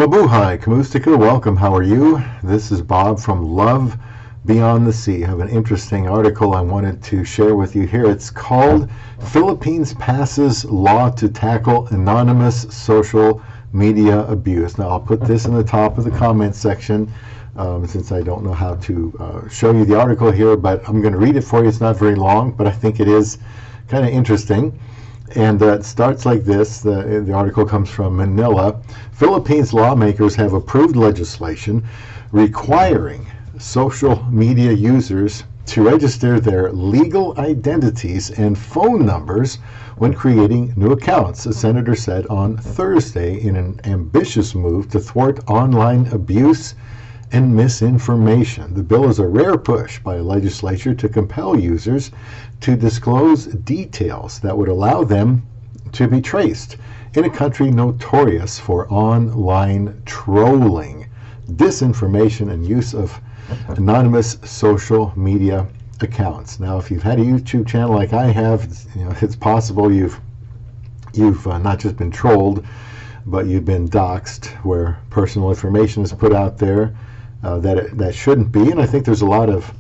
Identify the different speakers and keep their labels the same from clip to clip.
Speaker 1: Mabuhay, Kamustika, welcome. How are you? This is Bob from Love Beyond the Sea. I have an interesting article I wanted to share with you here. It's called Philippines Passes Law to Tackle Anonymous Social Media Abuse. Now, I'll put this in the top of the comment section since I don't know how to show you the article here, but I'm going to read it for you. It's not very long, but I think it is kind of interesting. And it starts like this. The article comes from Manila. Philippines lawmakers have approved legislation requiring social media users to register their legal identities and phone numbers when creating new accounts, a senator said on Thursday in an ambitious move to thwart online abuse and misinformation. The bill is a rare push by a legislature to compel users to disclose details that would allow them to be traced in a country notorious for online trolling, disinformation, and use of anonymous social media accounts. Now, if you've had a YouTube channel like I have, it's possible you've not just been trolled, but you've been doxxed, where personal information is put out there that shouldn't be. And I think there's a lot of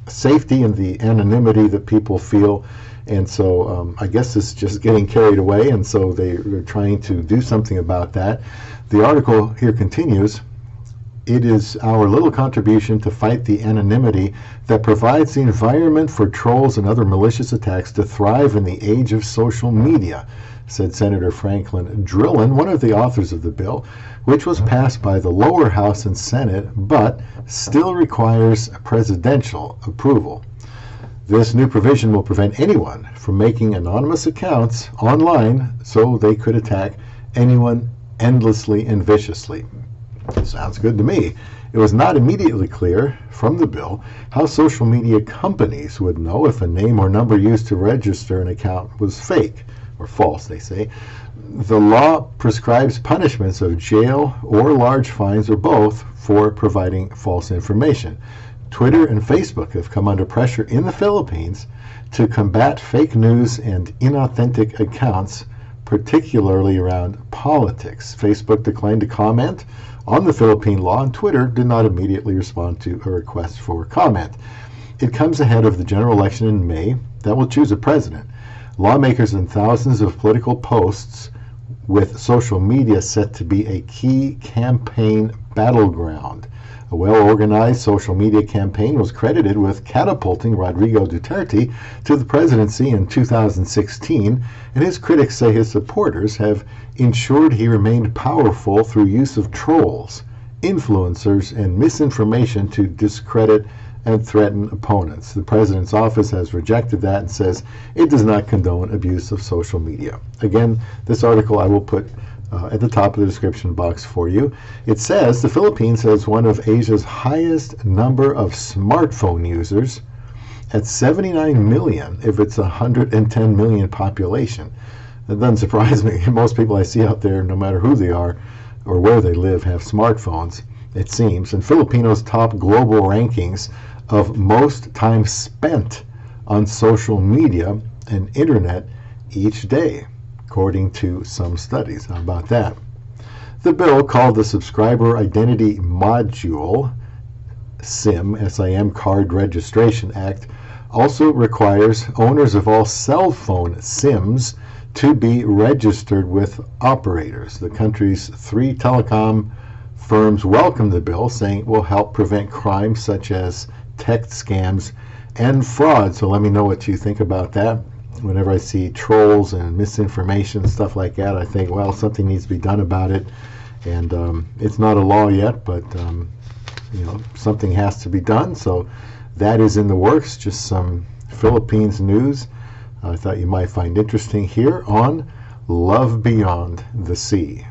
Speaker 1: safety in the anonymity that people feel, and so I guess it's just getting carried away, and so they're trying to do something about that. The article here continues. It is our little contribution to fight the anonymity that provides the environment for trolls and other malicious attacks to thrive in the age of social media, said Senator Franklin Drilon, one of the authors of the bill, which was passed by the lower house and Senate, but still requires presidential approval. This new provision will prevent anyone from making anonymous accounts online so they could attack anyone endlessly and viciously. Sounds good to me. It was not immediately clear from the bill how social media companies would know if a name or number used to register an account was fake or false, they say. The law prescribes punishments of jail or large fines or both for providing false information. Twitter and Facebook have come under pressure in the Philippines to combat fake news and inauthentic accounts, particularly around politics. Facebook declined to comment on the Philippine law, and Twitter did not immediately respond to a request for comment. It comes ahead of the general election in May that will choose a president. Lawmakers and thousands of political posts with social media set to be a key campaign battleground. A well-organized social media campaign was credited with catapulting Rodrigo Duterte to the presidency in 2016, and his critics say his supporters have ensured he remained powerful through use of trolls, influencers, and misinformation to discredit and threaten opponents. The president's office has rejected that and says it does not condone abuse of social media. Again, this article I will put at the top of the description box for you. It says the Philippines has one of Asia's highest number of smartphone users at 79 million if it's 110 million population. That doesn't surprise me. Most people I see out there, no matter who they are or where they live, have smartphones, it seems. And Filipinos top global rankings of most time spent on social media and internet each day, according to some studies. How about that? The bill, called the Subscriber Identity Module SIM Card Registration Act, also requires owners of all cell phone SIMs to be registered with operators. The country's 3 telecom firms welcome the bill, saying it will help prevent crimes such as text scams and fraud. So let me know what you think about that. Whenever I see trolls and misinformation and stuff like that, I think, well, something needs to be done about it. And it's not a law yet, but something has to be done. So that is in the works. Just some Philippines news I thought you might find interesting here on Love Beyond the Sea.